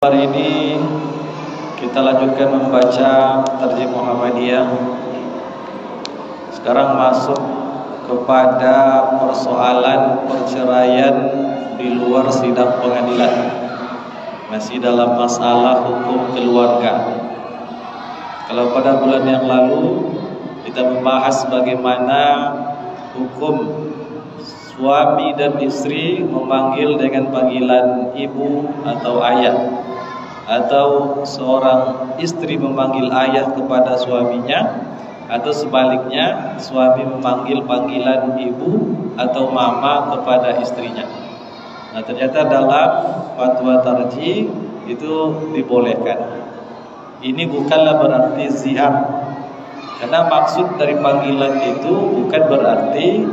Hari ini kita lanjutkan membaca Tarjim Muhammadiyah. Sekarang masuk kepada persoalan perceraian di luar sidang pengadilan. Masih dalam masalah hukum keluarga. Kalau pada bulan yang lalu kita membahas bagaimana hukum suami dan istri memanggil dengan panggilan ibu atau ayah, atau seorang istri memanggil ayah kepada suaminya, atau sebaliknya suami memanggil panggilan ibu atau mama kepada istrinya. Nah, ternyata dalam fatwa tarjih itu dibolehkan. Ini bukanlah berarti zihar, karena maksud dari panggilan itu bukan berarti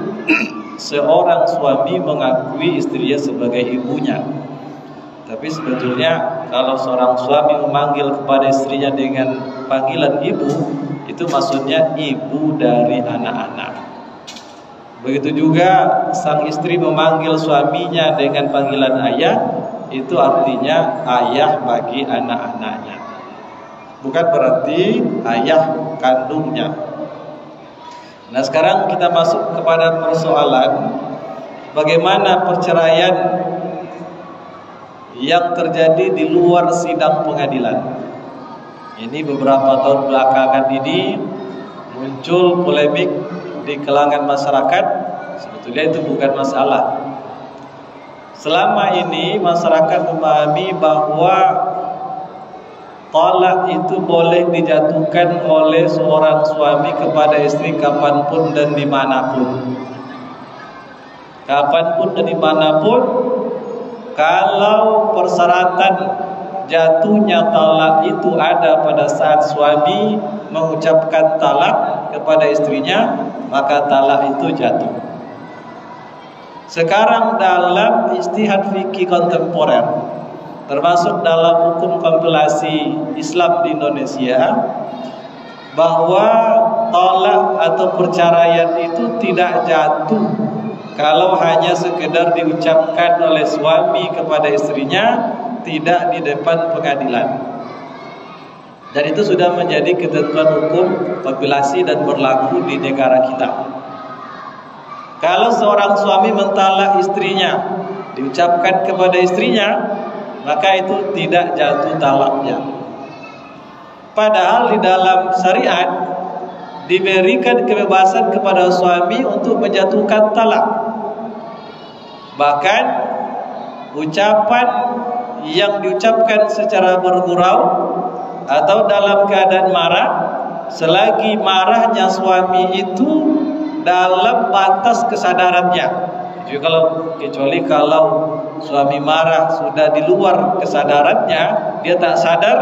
seorang suami mengakui istrinya sebagai ibunya. Tapi sebetulnya kalau seorang suami memanggil kepada istrinya dengan panggilan ibu, itu maksudnya ibu dari anak-anak. Begitu juga sang istri memanggil suaminya dengan panggilan ayah, itu artinya ayah bagi anak-anaknya. Bukan berarti ayah kandungnya. Nah, sekarang kita masuk kepada persoalan bagaimana perceraian yang terjadi di luar sidang pengadilan. Ini beberapa tahun belakangan ini muncul polemik di kalangan masyarakat. Sebetulnya itu bukan masalah. Selama ini masyarakat memahami bahwa talak itu boleh dijatuhkan oleh seorang suami kepada istri kapanpun dan dimanapun. Kapanpun dan dimanapun, kalau persyaratan jatuhnya talak itu ada pada saat suami mengucapkan talak kepada istrinya, maka talak itu jatuh. Sekarang dalam ijtihad fikih kontemporer, termasuk dalam hukum kompilasi Islam di Indonesia, bahwa talak atau perceraian itu tidak jatuh kalau hanya sekedar diucapkan oleh suami kepada istrinya, tidak di depan pengadilan. Dan itu sudah menjadi ketentuan hukum kompilasi dan berlaku di negara kita. Kalau seorang suami mentalak istrinya, diucapkan kepada istrinya, maka itu tidak jatuh talaknya. Padahal di dalam syariat diberikan kebebasan kepada suami untuk menjatuhkan talak. Bahkan ucapan yang diucapkan secara bergurau atau dalam keadaan marah, selagi marahnya suami itu dalam batas kesadarannya. Jadi kecuali kalau suami marah sudah di luar kesadarannya, dia tak sadar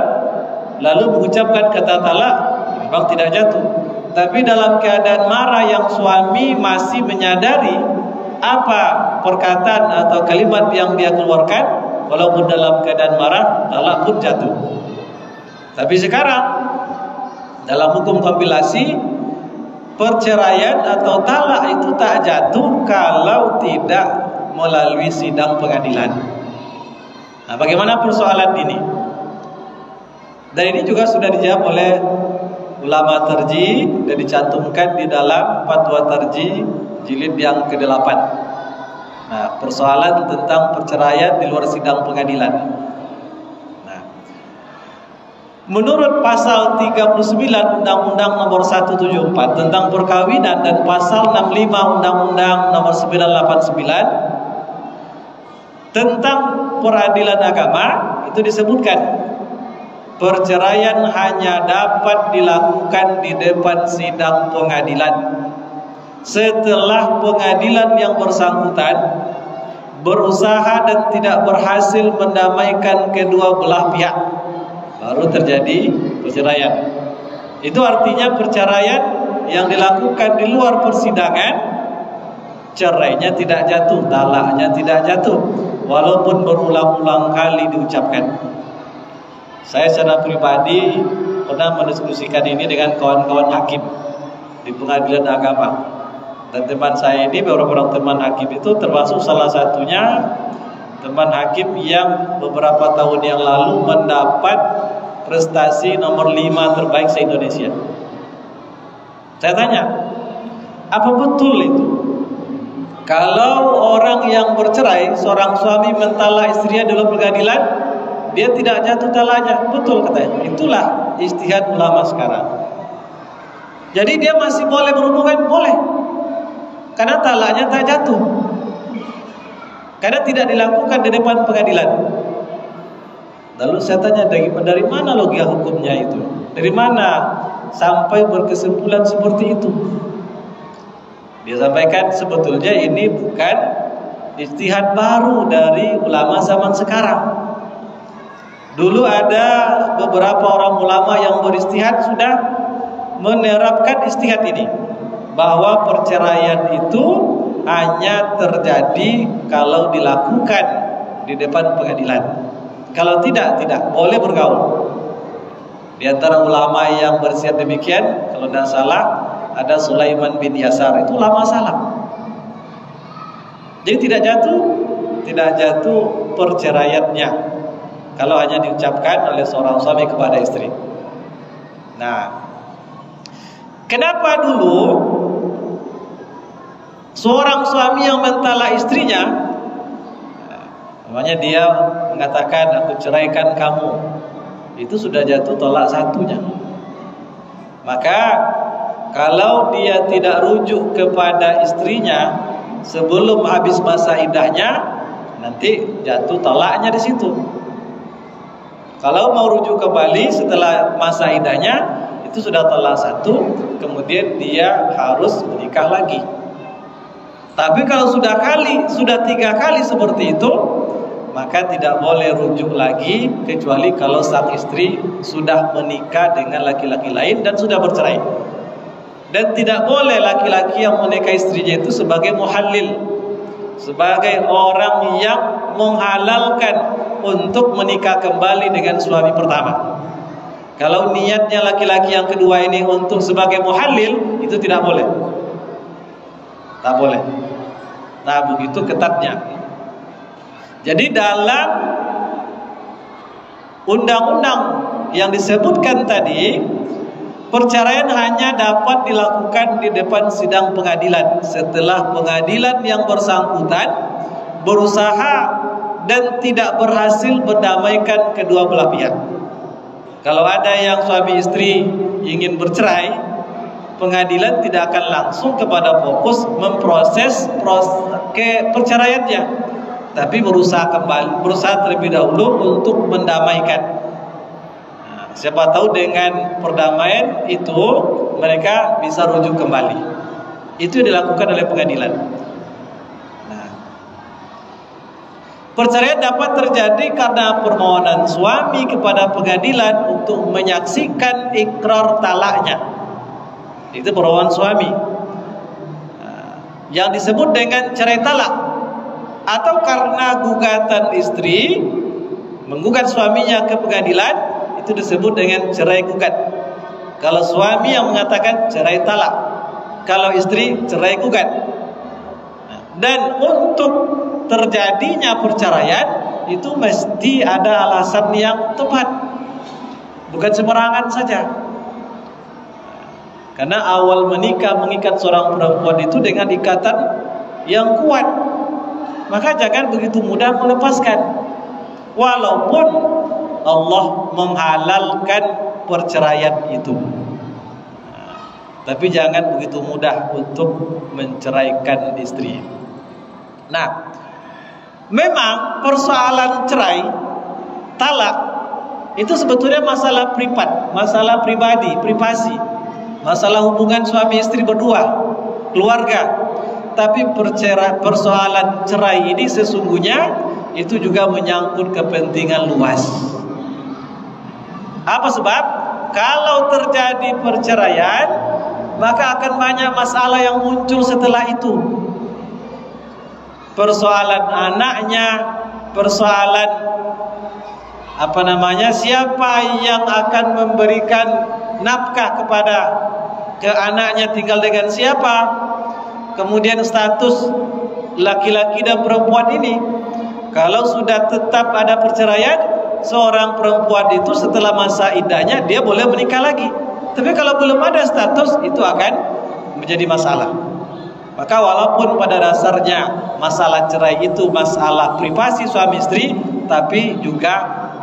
lalu mengucapkan kata talak, memang tidak jatuh. Tapi dalam keadaan marah yang suami masih menyadari apa perkataan atau kalimat yang dia keluarkan, walaupun dalam keadaan marah, talak pun jatuh. Tapi sekarang dalam hukum kompilasi, perceraian atau talak itu tak jatuh kalau tidak melalui sidang pengadilan. Nah, bagaimana persoalan ini? Dan ini juga sudah dijawab oleh ulama tarjih dan dicantumkan di dalam fatwa tarjih jilid yang ke-8. Nah, persoalan tentang perceraian di luar sidang pengadilan. Nah, menurut pasal 39 Undang-Undang Nomor 174 tentang perkawinan dan pasal 65 Undang-Undang Nomor 989 tentang peradilan agama, itu disebutkan perceraian hanya dapat dilakukan di depan sidang pengadilan setelah pengadilan yang bersangkutan berusaha dan tidak berhasil mendamaikan kedua belah pihak, baru terjadi perceraian. Itu artinya perceraian yang dilakukan di luar persidangan, cerainya tidak jatuh, talaknya tidak jatuh, walaupun berulang-ulang kali diucapkan. Saya secara pribadi pernah mendiskusikan ini dengan kawan-kawan hakim di pengadilan agama. Dan teman saya ini, beberapa orang teman hakim itu termasuk salah satunya teman hakim yang beberapa tahun yang lalu mendapat prestasi nomor 5 terbaik se-Indonesia. Saya tanya, apa betul itu? Kalau orang yang bercerai, seorang suami mentalak istrinya dalam pengadilan, dia tidak jatuh talaknya. Betul katanya. Itulah ijtihad ulama sekarang. Jadi dia masih boleh berhubungan? Boleh. Karena talaknya tak jatuh. Karena tidak dilakukan di depan pengadilan. Lalu saya tanya, dari mana logika hukumnya itu? Dari mana sampai berkesimpulan seperti itu? Dia sampaikan sebetulnya ini bukan ijtihad baru dari ulama zaman sekarang. Dulu ada beberapa orang ulama yang beristihad sudah menerapkan ijtihad ini, bahwa perceraian itu hanya terjadi kalau dilakukan di depan pengadilan. Kalau tidak boleh bergaul. Di antara ulama yang beristihad demikian, kalau tidak salah, ada Sulaiman bin Yasar, itu ulama salaf. Jadi tidak jatuh perceraiannya kalau hanya diucapkan oleh seorang suami kepada istri. Nah, kenapa dulu seorang suami yang mentalak istrinya, namanya dia mengatakan aku ceraikan kamu, itu sudah jatuh talak satunya. Maka kalau dia tidak rujuk kepada istrinya sebelum habis masa iddahnya, nanti jatuh talaknya di situ. Kalau mau rujuk kembali setelah masa iddahnya, itu sudah talak satu, kemudian dia harus menikah lagi. Tapi kalau sudah 3 kali seperti itu, maka tidak boleh rujuk lagi, kecuali kalau sang istri sudah menikah dengan laki-laki lain dan sudah bercerai. Dan tidak boleh laki-laki yang menikah istrinya itu sebagai muhallil, sebagai orang yang menghalalkan untuk menikah kembali dengan suami pertama. Kalau niatnya laki-laki yang kedua ini untuk sebagai muhallil, itu tidak boleh. Tak boleh. Nah, begitu ketatnya. Jadi dalam undang-undang yang disebutkan tadi, perceraian hanya dapat dilakukan di depan sidang pengadilan setelah pengadilan yang bersangkutan berusaha dan tidak berhasil mendamaikan kedua belah pihak. Kalau ada yang suami istri ingin bercerai, pengadilan tidak akan langsung kepada fokus memproses perceraiannya, tapi berusaha terlebih dahulu untuk mendamaikan. Siapa tahu dengan perdamaian itu mereka bisa rujuk kembali. Itu dilakukan oleh pengadilan. Nah, perceraian dapat terjadi karena permohonan suami kepada pengadilan untuk menyaksikan ikrar talaknya. Itu permohonan suami, yang disebut dengan cerai talak. Atau karena gugatan istri menggugat suaminya ke pengadilan, itu disebut dengan cerai gugat. Kalau suami yang mengatakan cerai talak, kalau istri cerai gugat. Dan untuk terjadinya perceraian itu mesti ada alasan yang tepat, bukan sembarangan saja. Karena awal menikah mengikat seorang perempuan itu dengan ikatan yang kuat, maka jangan begitu mudah melepaskan. Walaupun Allah menghalalkan perceraian itu, tapi jangan begitu mudah untuk menceraikan istri. Nah, memang persoalan cerai, talak itu sebetulnya masalah privat, masalah pribadi, privasi, masalah hubungan suami istri berdua, keluarga. Tapi persoalan cerai ini sesungguhnya itu juga menyangkut kepentingan luas. Apa sebab? Kalau terjadi perceraian, maka akan banyak masalah yang muncul setelah itu. Persoalan anaknya, persoalan siapa yang akan memberikan nafkah ke anaknya, tinggal dengan siapa. Kemudian status laki-laki dan perempuan ini, Kalau sudah tetap ada perceraian, seorang perempuan itu setelah masa iddahnya dia boleh menikah lagi. Tapi kalau belum ada status, itu akan menjadi masalah. Maka walaupun pada dasarnya masalah cerai itu masalah privasi suami istri, tapi juga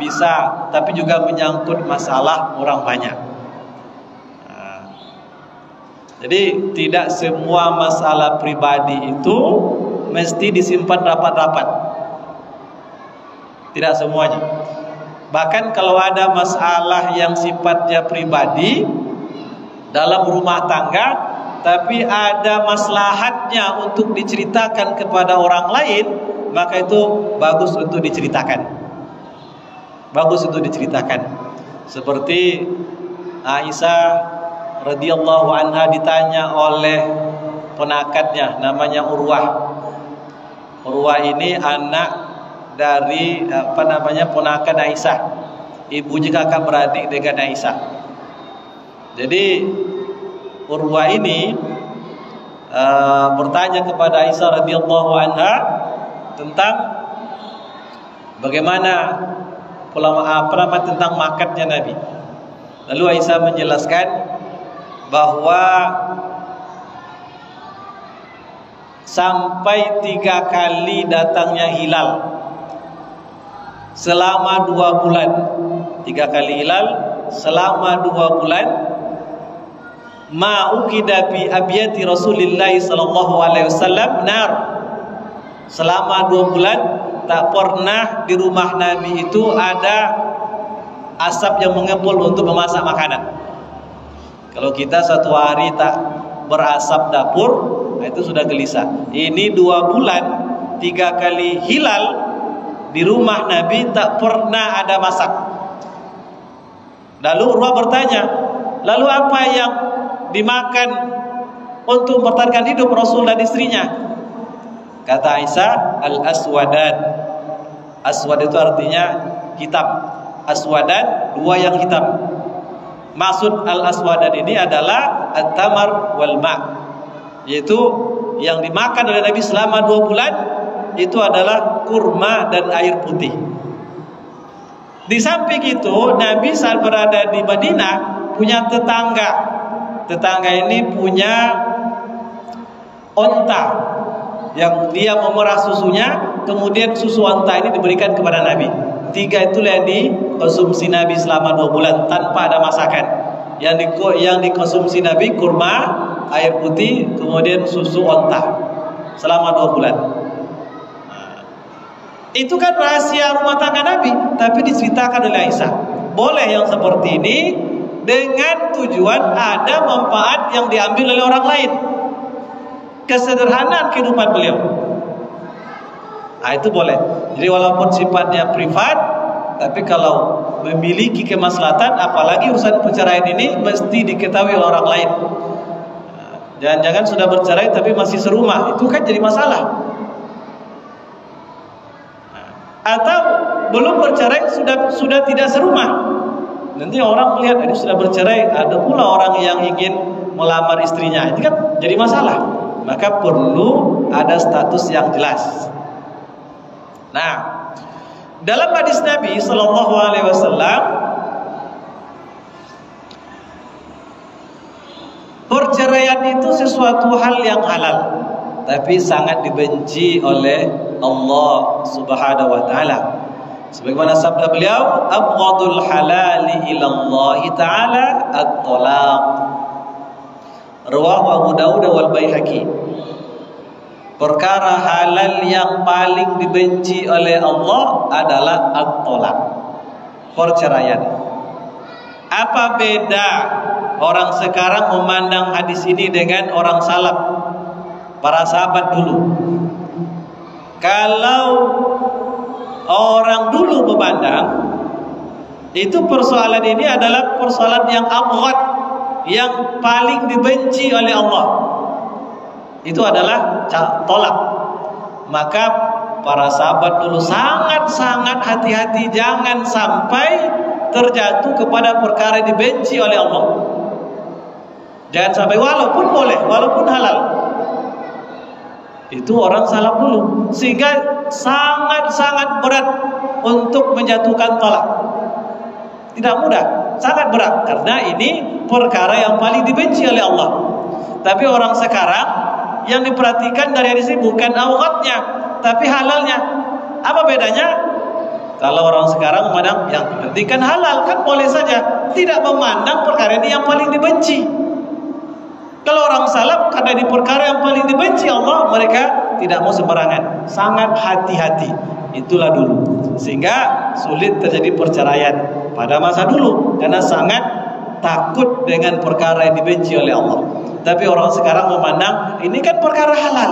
menyangkut masalah orang banyak. Jadi tidak semua masalah pribadi itu mesti disimpan rapat-rapat. Tidak semuanya. Bahkan kalau ada masalah yang sifatnya pribadi dalam rumah tangga, tapi ada maslahatnya untuk diceritakan kepada orang lain, maka itu bagus untuk diceritakan. Bagus untuk diceritakan. Seperti Aisyah radhiyallahu anha ditanya oleh ponakannya namanya Urwah. Urwah ini anak dari ponakan Aisyah, ibunya kakak beradik dengan Aisyah. Jadi Urwah ini bertanya kepada Aisyah radhiyallahu anha tentang bagaimana tentang makatnya Nabi. Lalu Aisyah menjelaskan bahwa sampai 3 kali datangnya hilal selama 2 bulan. 3 kali hilal selama 2 bulan. Ma ukida bi abiyati Rasulillah sallallahu alaihi wasallam nar. Selama 2 bulan tak pernah di rumah Nabi itu ada asap yang mengepul untuk memasak makanan. Kalau kita 1 hari tak berasap dapur, itu sudah gelisah. Ini 2 bulan 3 kali hilal di rumah Nabi tak pernah ada masak. Lalu Urwah bertanya, lalu apa yang dimakan untuk mempertahankan hidup Rasul dan istrinya? Kata Aisyah, al-aswadan. Aswad itu artinya hitam. Aswadan, 2 yang hitam. Maksud al-aswadan ini adalah at-tamar wal ma', yaitu yang dimakan oleh Nabi selama 2 bulan itu adalah kurma dan air putih. Di samping itu Nabi saat berada di Madinah punya tetangga. Tetangga ini punya onta yang dia memerah susunya, kemudian susu onta ini diberikan kepada Nabi. 3 itulah yang dikonsumsi Nabi selama 2 bulan tanpa ada masakan. Yang dikonsumsi Nabi kurma, air putih, kemudian susu onta selama 2 bulan. Itu kan rahasia rumah tangga Nabi, tapi diceritakan oleh Aisyah. Boleh yang seperti ini dengan tujuan ada manfaat yang diambil oleh orang lain. Kesederhanaan kehidupan beliau. Itu boleh. Jadi walaupun sifatnya privat, tapi kalau memiliki kemaslahatan, apalagi urusan perceraian ini mesti diketahui oleh orang lain. Jangan-jangan sudah bercerai tapi masih serumah, itu kan jadi masalah. Atau belum bercerai sudah tidak serumah. Nanti orang melihat ini sudah bercerai, ada pula orang yang ingin melamar istrinya. Ini kan jadi masalah. Maka perlu ada status yang jelas. Nah, dalam hadis Nabi sallallahu alaihi wasallam, perceraian itu sesuatu hal yang halal, tapi sangat dibenci oleh Allah Subhanahu wa taala. Sebagaimana sabda beliau, abghadul halali ila Allah taala at-talaq. Rawahu Abu Dawud wal Baihaqi. Perkara halal yang paling dibenci oleh Allah adalah at-talaq, perceraian. Apa beda orang sekarang memandang hadis ini dengan orang salaf, para sahabat dulu? Kalau orang dulu memandang itu persoalan ini adalah persoalan yang abghad, yang paling dibenci oleh Allah, itu adalah tolak. Maka para sahabat dulu sangat-sangat hati-hati jangan sampai terjatuh kepada perkara yang dibenci oleh Allah. Jangan sampai, walaupun boleh, walaupun halal. Itu orang salaf dulu, sehingga sangat-sangat berat untuk menjatuhkan talak. Tidak mudah, sangat berat, karena ini perkara yang paling dibenci oleh Allah. Tapi orang sekarang yang diperhatikan dari hadis ini bukan auratnya, tapi halalnya. Apa bedanya? Kalau orang sekarang memandang yang penting kan halal, kan boleh saja, tidak memandang perkara ini yang paling dibenci. Kalau orang salaf karena di perkara yang paling dibenci Allah, mereka tidak mau sembarangan, sangat hati-hati. Itulah dulu, sehingga sulit terjadi perceraian pada masa dulu karena sangat takut dengan perkara yang dibenci oleh Allah. Tapi orang sekarang memandang ini kan perkara halal.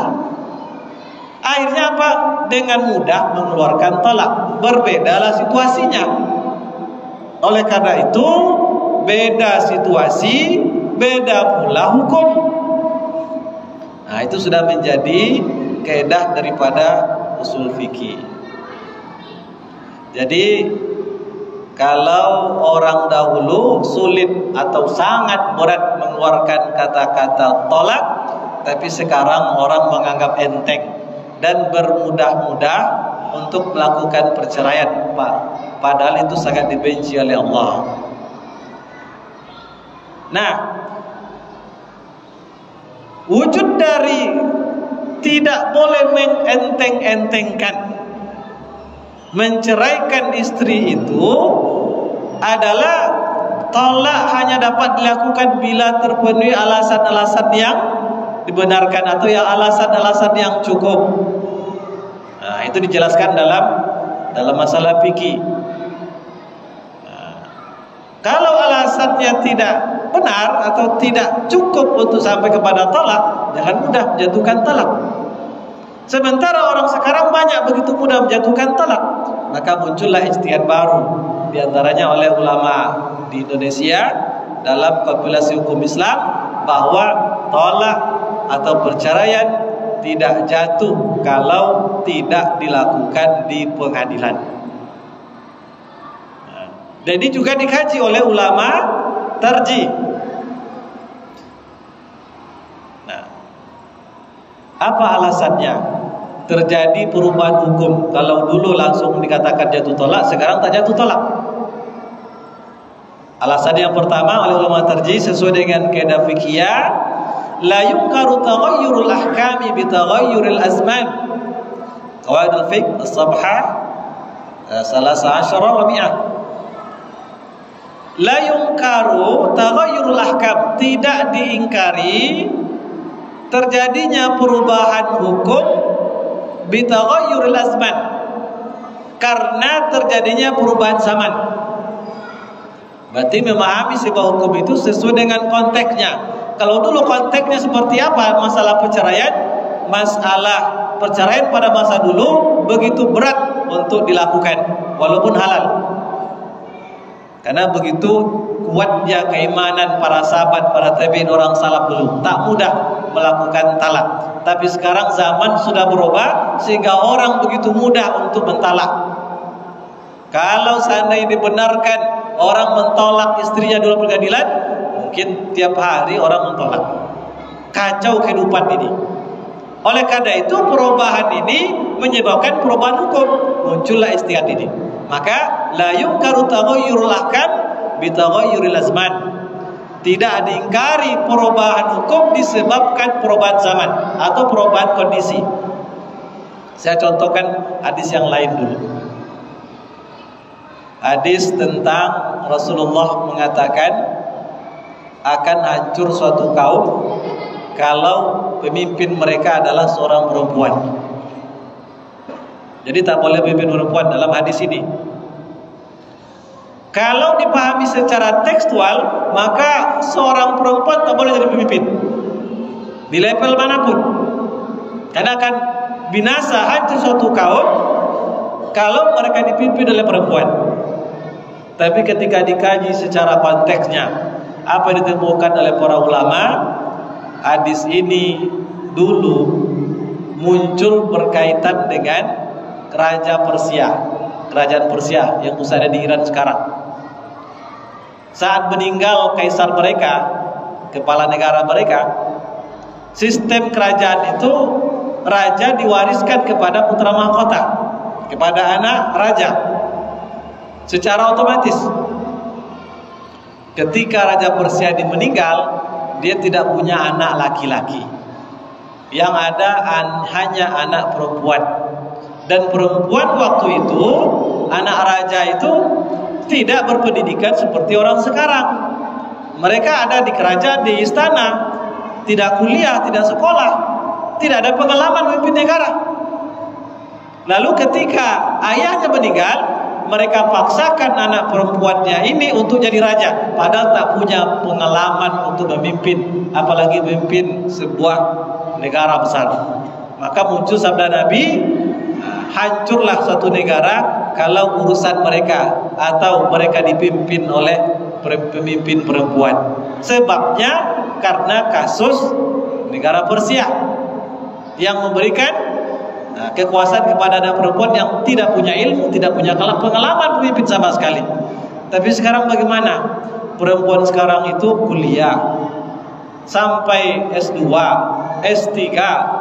Akhirnya apa? Dengan mudah mengeluarkan talak. Berbedalah situasinya. Oleh karena itu, beda situasi, beda pula hukum. Nah, itu sudah menjadi kaidah daripada usul fikih. Jadi kalau orang dahulu sulit atau sangat berat mengeluarkan kata-kata tolak, tapi sekarang orang menganggap enteng dan bermudah-mudah untuk melakukan perceraian, padahal itu sangat dibenci oleh Allah. Nah, wujud dari tidak boleh mengenteng-entengkan menceraikan istri itu adalah tolak hanya dapat dilakukan bila terpenuhi alasan-alasan yang dibenarkan atau yang alasan-alasan yang cukup. Nah, itu dijelaskan dalam masalah fikih. Nah, kalau alasannya tidak benar atau tidak cukup untuk sampai kepada talak, jangan mudah menjatuhkan talak. Sementara orang sekarang banyak begitu mudah menjatuhkan talak, maka muncullah ijtihad baru diantaranya oleh ulama di Indonesia dalam kompilasi hukum Islam bahwa talak atau perceraian tidak jatuh kalau tidak dilakukan di pengadilan. Jadi juga dikaji oleh ulama tarjih. Nah, apa alasannya? Terjadi perubahan hukum. Kalau dulu langsung dikatakan jatuh tolak, sekarang tak jatuh tolak. Alasan yang pertama oleh ulama tarjih sesuai dengan kaidah fiqhiyah, la yunkaru taghayyurul ahkami bi taghayyuril azman. Qawaidul fiqh as-sabha 13 wa 100. La yunkaru taghayyurul ahkam, tidak diingkari terjadinya perubahan hukum bitaghayyuril azman, karena terjadinya perubahan zaman. Berarti memahami sebuah hukum itu sesuai dengan konteksnya. Kalau dulu konteksnya seperti apa masalah perceraian, masalah perceraian pada masa dulu begitu berat untuk dilakukan walaupun halal, karena begitu kuatnya keimanan para sahabat, para tabi'in, orang salaf dulu tak mudah melakukan talak. Tapi sekarang zaman sudah berubah sehingga orang begitu mudah untuk mentalak. Kalau seandainya dibenarkan orang mentolak istrinya di luar pengadilan, mungkin tiap hari orang mentolak. Kacau kehidupan ini. Oleh karena itu perubahan ini menyebabkan perubahan hukum, muncullah ijtihad ini. Maka la yunkaru taghayyurul ahkam bi taghayyuril azman. Tidak diingkari perubahan hukum disebabkan perubahan zaman atau perubahan kondisi. Saya contohkan hadis yang lain dulu. Hadis tentang Rasulullah mengatakan akan hancur suatu kaum kalau pemimpin mereka adalah seorang perempuan. Jadi tak boleh pemimpin perempuan dalam hadis ini. Kalau dipahami secara tekstual, maka seorang perempuan tak boleh jadi pemimpin di level manapun, karena akan binasa, hancur suatu kaum kalau mereka dipimpin oleh perempuan. Tapi ketika dikaji secara konteksnya, apa yang ditemukan oleh para ulama, hadis ini dulu muncul berkaitan dengan kerajaan Persia yang ada di Iran sekarang. Saat meninggal kaisar mereka, kepala negara mereka, sistem kerajaan itu raja diwariskan kepada putra mahkota, kepada anak raja secara otomatis. Ketika Raja Persia meninggal, dia tidak punya anak laki-laki. Yang ada hanya anak perempuan. Dan perempuan waktu itu, anak raja itu tidak berpendidikan seperti orang sekarang. Mereka ada di kerajaan, di istana, tidak kuliah, tidak sekolah, tidak ada pengalaman memimpin negara. Lalu ketika ayahnya meninggal, mereka paksakan anak perempuannya ini untuk jadi raja, padahal tak punya pengalaman untuk memimpin, apalagi memimpin sebuah negara besar. Maka muncul sabda Nabi, hancurlah satu negara kalau urusan mereka atau mereka dipimpin oleh pemimpin perempuan. Sebabnya karena kasus negara Persia yang memberikan kekuasaan kepada anak perempuan yang tidak punya ilmu, tidak punya pengalaman pemimpin sama sekali. Tapi sekarang bagaimana? Perempuan sekarang itu kuliah sampai S2, S3,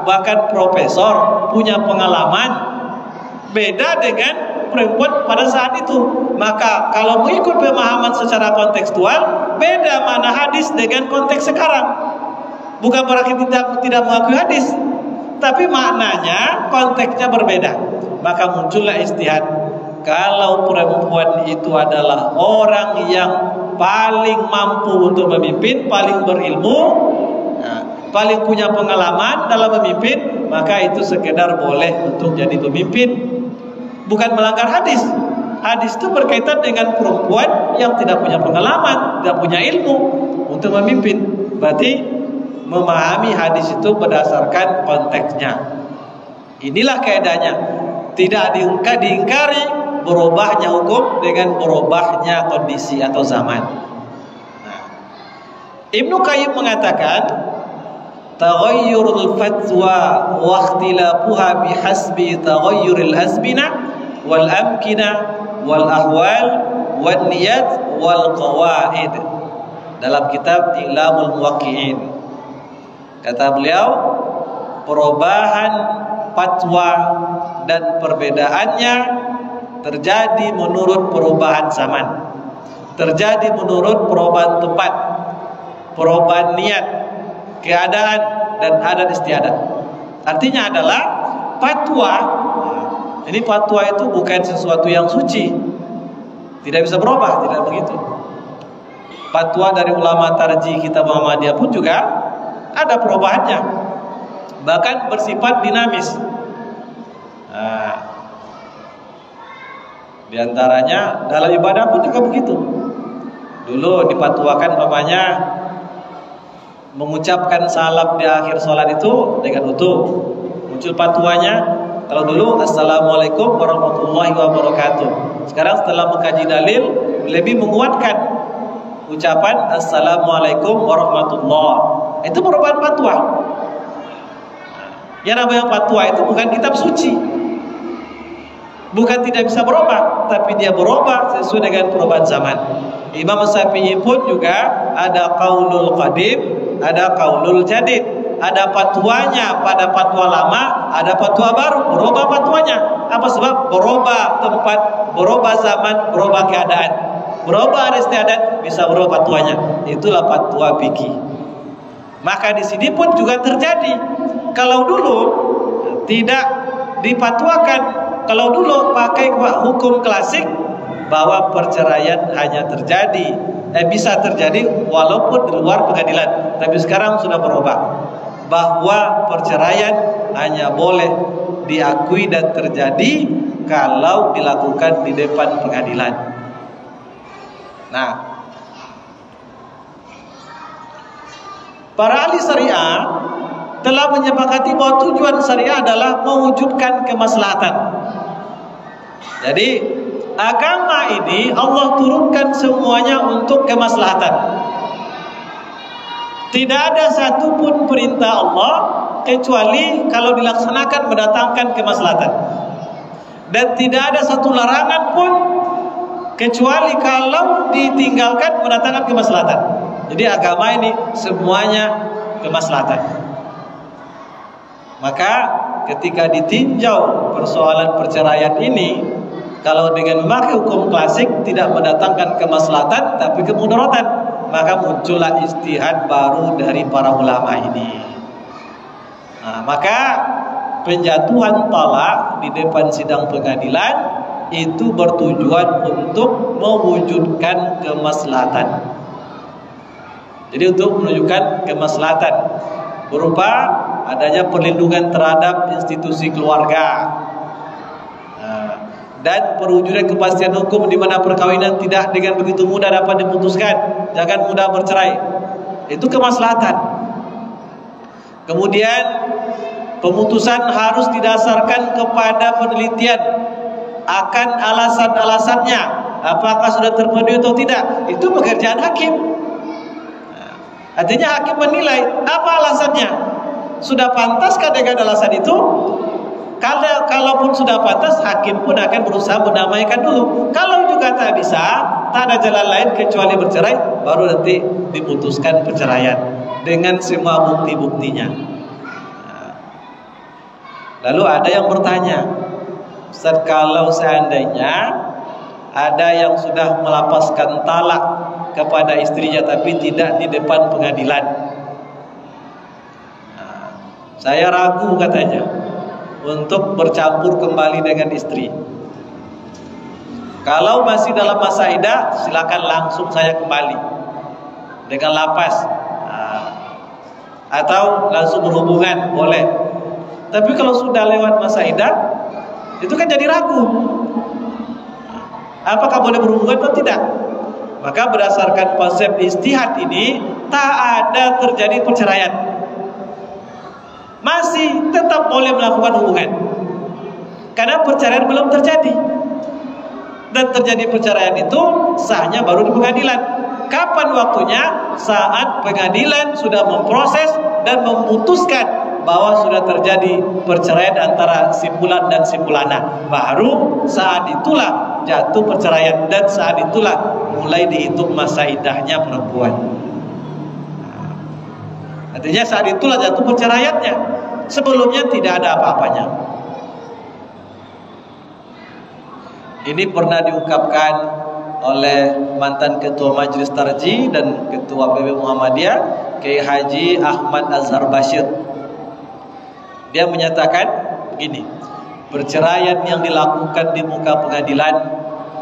bahkan profesor, punya pengalaman. Beda dengan perempuan pada saat itu. Maka kalau mengikut pemahaman secara kontekstual, beda mana hadis dengan konteks sekarang. Bukan berarti tidak mengakui hadis, tapi maknanya, konteksnya berbeda. Maka muncullah ijtihad. Kalau perempuan itu adalah orang yang paling mampu untuk memimpin, paling berilmu, paling punya pengalaman dalam memimpin, maka itu sekedar boleh untuk jadi pemimpin. Bukan melanggar hadis. Hadis itu berkaitan dengan perempuan yang tidak punya pengalaman, tidak punya ilmu untuk memimpin. Berarti memahami hadis itu berdasarkan konteksnya. Inilah kaidahnya. Tidak diingkari berubahnya hukum dengan berubahnya kondisi atau zaman. Ibnu Qayyim mengatakan, taghayyurul fatwa wa ikhtilafuha bihasbi taghayyuril azmina wal amkina wal ahwal wan niyat wal qawaid. Dalam kitab Ilamul Muwaqqi'in, kata beliau, perubahan fatwa dan perbedaannya terjadi menurut perubahan zaman, terjadi menurut perubahan tempat, perubahan niat, keadaan, dan adat istiadat. Artinya adalah fatwa, ini fatwa itu bukan sesuatu yang suci, tidak bisa berubah, tidak begitu. Fatwa dari ulama tarjih kitab Muhammadiyah pun juga ada perubahannya, bahkan bersifat dinamis. Di antaranya dalam ibadah pun juga begitu. Dulu dipatwakan namanya mengucapkan salam di akhir sholat itu dengan utuh. Muncul fatwanya, kalau dulu Assalamualaikum warahmatullahi wabarakatuh. Sekarang setelah mengkaji dalil, lebih menguatkan ucapan Assalamualaikum warahmatullahi. Itu perubahan fatwa. Yang namanya fatwa itu bukan kitab suci, bukan tidak bisa berubah, tapi dia berubah sesuai dengan perubahan zaman. Imam Syafi'i pun juga ada qaulul qadim, ada qaulul jadid. Ada fatwanya pada fatwa lama, ada fatwa baru, berubah fatwanya. Apa sebab? Berubah tempat, berubah zaman, berubah keadaan, berubah istiadat, bisa berubah fatwanya. Itulah fatwa fikih. Maka di sini pun juga terjadi. Kalau dulu tidak difatwakan, kalau dulu pakai hukum klasik bahwa perceraian hanya terjadi, bisa terjadi walaupun di luar pengadilan. Tapi sekarang sudah berubah, bahwa perceraian hanya boleh diakui dan terjadi kalau dilakukan di depan pengadilan. Nah, para ahli syariah telah menyepakati bahwa tujuan syariah adalah mewujudkan kemaslahatan. Jadi agama ini Allah turunkan semuanya untuk kemaslahatan. Tidak ada satupun perintah Allah kecuali kalau dilaksanakan mendatangkan kemaslahatan. Dan tidak ada satu larangan pun kecuali kalau ditinggalkan mendatangkan kemaslahatan. Jadi agama ini semuanya kemaslahatan. Maka ketika ditinjau persoalan perceraian ini, kalau dengan memakai hukum klasik tidak mendatangkan kemaslahatan tapi kemudaratan, maka muncullah ijtihad baru dari para ulama ini. Nah, maka penjatuhan talak di depan sidang pengadilan itu bertujuan untuk mewujudkan kemaslahatan. Jadi untuk menunjukkan kemaslahatan berupa adanya perlindungan terhadap institusi keluarga, dan perwujudan kepastian hukum di mana perkawinan tidak dengan begitu mudah dapat diputuskan, jangan mudah bercerai. Itu kemaslahatan. Kemudian pemutusan harus didasarkan kepada penelitian akan alasan-alasannya, apakah sudah terpenuhi atau tidak. Itu pekerjaan hakim. Artinya hakim menilai apa alasannya, sudah pantaskah dengan alasan itu. Kalaupun sudah pantas, hakim pun akan berusaha mendamaikan dulu. Kalau juga tak bisa, tak ada jalan lain kecuali bercerai, baru nanti diputuskan perceraian dengan semua bukti-buktinya. Lalu ada yang bertanya, Ustaz, kalau seandainya ada yang sudah melapaskan talak kepada istrinya tapi tidak di depan pengadilan, saya ragu katanya untuk bercampur kembali dengan istri. Kalau masih dalam masa iddah, silakan langsung saya kembali dengan lapas, atau langsung berhubungan, boleh. Tapi kalau sudah lewat masa iddah, itu kan jadi ragu, apakah boleh berhubungan atau tidak. Maka berdasarkan konsep ijtihad ini, tak ada terjadi perceraian, masih tetap boleh melakukan hubungan karena perceraian belum terjadi. Dan terjadi perceraian itu sahnya baru di pengadilan. Kapan waktunya? Saat pengadilan sudah memproses dan memutuskan bahwa sudah terjadi perceraian antara si fulan dan si fulana, baru saat itulah jatuh perceraian, dan saat itulah mulai dihitung masa iddahnya perempuan. Artinya saat itulah jatuh perceraiannya, sebelumnya tidak ada apa-apanya. Ini pernah diungkapkan oleh mantan Ketua Majelis Tarjih dan Ketua PB Muhammadiyah, Kiai Haji Ahmad Azhar Bashir. Dia menyatakan begini, perceraian yang dilakukan di muka pengadilan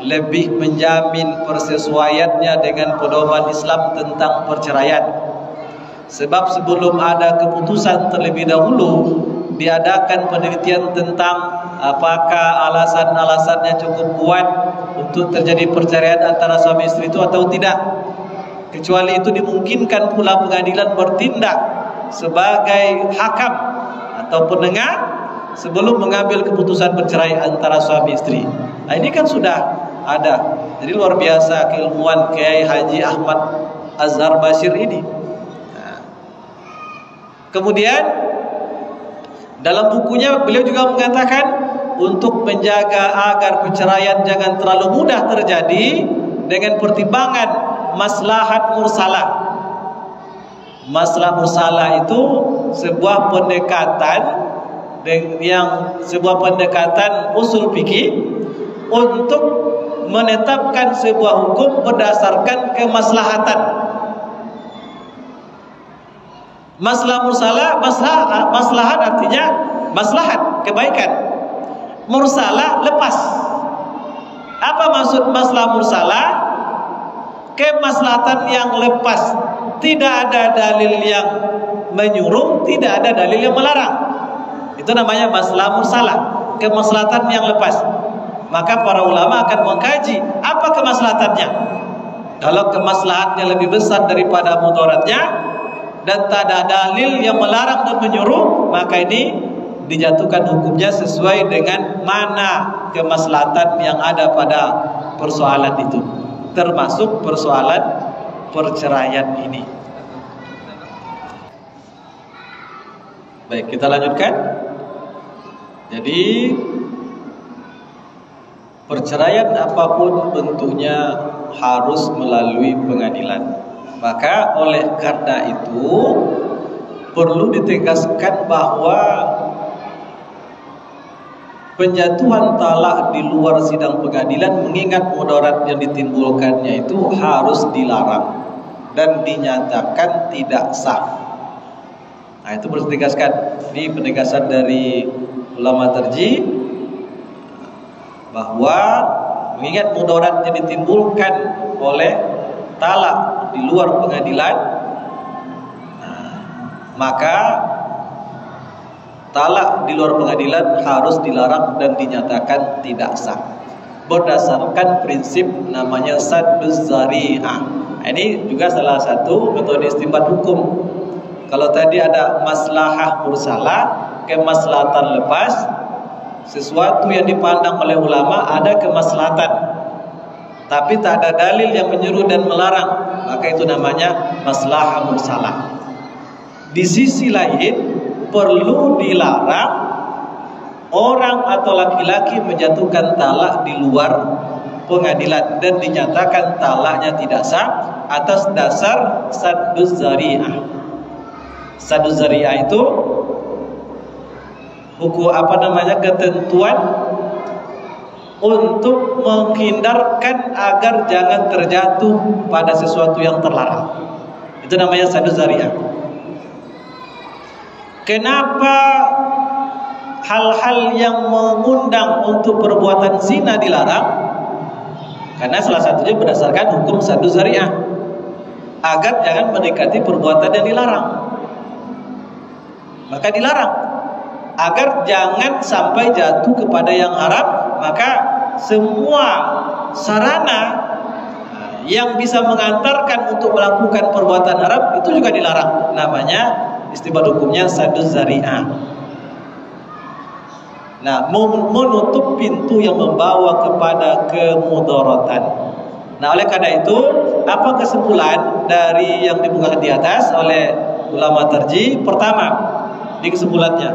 lebih menjamin persesuaiannya dengan pedoman Islam tentang perceraian. Sebab sebelum ada keputusan terlebih dahulu diadakan penelitian tentang apakah alasan-alasannya cukup kuat untuk terjadi perceraian antara suami istri itu atau tidak. Kecuali itu dimungkinkan pula pengadilan bertindak sebagai hakam atau pendengar sebelum mengambil keputusan bercerai antara suami istri. Nah, ini kan sudah ada. Jadi luar biasa keilmuan Kiai Haji Ahmad Azhar Bashir ini. Kemudian dalam bukunya beliau juga mengatakan untuk menjaga agar perceraian jangan terlalu mudah terjadi dengan pertimbangan maslahat mursalah. Maslahat mursalah itu sebuah pendekatan usul fikih untuk menetapkan sebuah hukum berdasarkan kemaslahatan. Maslahat mursalah, maslahat artinya maslahat, kebaikan. Mursalah, lepas. Apa maksud maslahat mursalah? Kemaslahatan yang lepas. Tidak ada dalil yang menyuruh, tidak ada dalil yang melarang. Itu namanya maslahat mursalah, kemaslahatan yang lepas. Maka para ulama akan mengkaji apa kemaslahatannya. Kalau kemaslahatnya lebih besar daripada mudaratnya dan tak ada dalil yang melarang dan menyuruh, maka ini dijatuhkan hukumnya sesuai dengan mana kemaslahatan yang ada pada persoalan itu, termasuk persoalan perceraian ini. Baik, kita lanjutkan. Jadi perceraian apapun bentuknya harus melalui pengadilan. Maka oleh karena itu perlu ditegaskan bahwa penjatuhan talak di luar sidang pengadilan mengingat mudarat yang ditimbulkannya itu harus dilarang dan dinyatakan tidak sah. Nah, itu harus ditegaskan. Ini penegasan dari ulama tarjih bahwa mengingat mudarat yang ditimbulkan oleh talak di luar pengadilan, maka talak di luar pengadilan harus dilarang dan dinyatakan tidak sah berdasarkan prinsip namanya sadduz zari'ah. Ini juga salah satu metode istinbat hukum. Kalau tadi ada maslahah mursalah, kemaslahatan lepas, sesuatu yang dipandang oleh ulama ada kemaslahatan, tapi tak ada dalil yang menyuruh dan melarang, maka itu namanya maslahah mursalah. Di sisi lain, perlu dilarang orang atau laki-laki menjatuhkan talak di luar pengadilan dan dinyatakan talaknya tidak sah atas dasar sadduz zari'ah. Sadduz zari'ah itu hukum ketentuan untuk menghindarkan agar jangan terjatuh pada sesuatu yang terlarang. Itu namanya sadduz zari'ah. Kenapa hal-hal yang mengundang untuk perbuatan zina dilarang? Karena salah satunya berdasarkan hukum sadduz zari'ah, agar jangan mendekati perbuatan yang dilarang. Maka dilarang agar jangan sampai jatuh kepada yang haram. Maka semua sarana yang bisa mengantarkan untuk melakukan perbuatan haram itu juga dilarang. Namanya istinbat hukumnya sadduz zari'ah. Nah, menutup pintu yang membawa kepada kemudaratan. Nah, oleh karena itu, apa kesimpulan dari yang dibukakan di atas oleh ulama tarjih? Pertama, di kesimpulannya,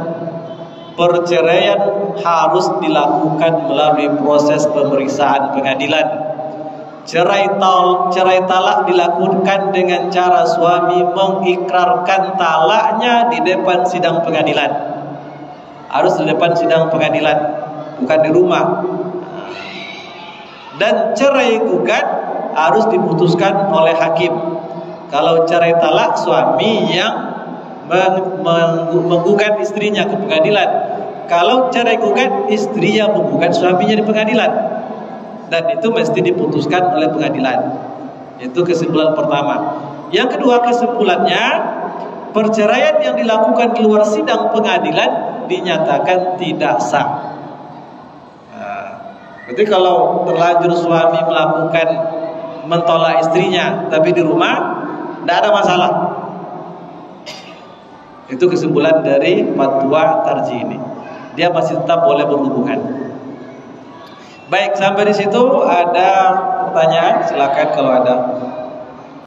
perceraian harus dilakukan melalui proses pemeriksaan pengadilan. Cerai talak dilakukan dengan cara suami mengikrarkan talaknya di depan sidang pengadilan. Harus di depan sidang pengadilan, bukan di rumah. Dan cerai gugat harus diputuskan oleh hakim. Kalau cerai talak, suami yang menggugat istrinya ke pengadilan. Kalau cerai gugat, istri yang menggugat suaminya di pengadilan. Dan itu mesti diputuskan oleh pengadilan. Itu kesimpulan pertama. Yang kedua kesimpulannya, perceraian yang dilakukan di luar sidang pengadilan dinyatakan tidak sah. Berarti kalau terlanjur suami melakukan mentolak istrinya tapi di rumah, tidak ada masalah. Itu kesimpulan dari fatwa tarjih ini. Dia masih tetap boleh berhubungan. Baik, sampai di situ ada pertanyaan, silakan kalau ada.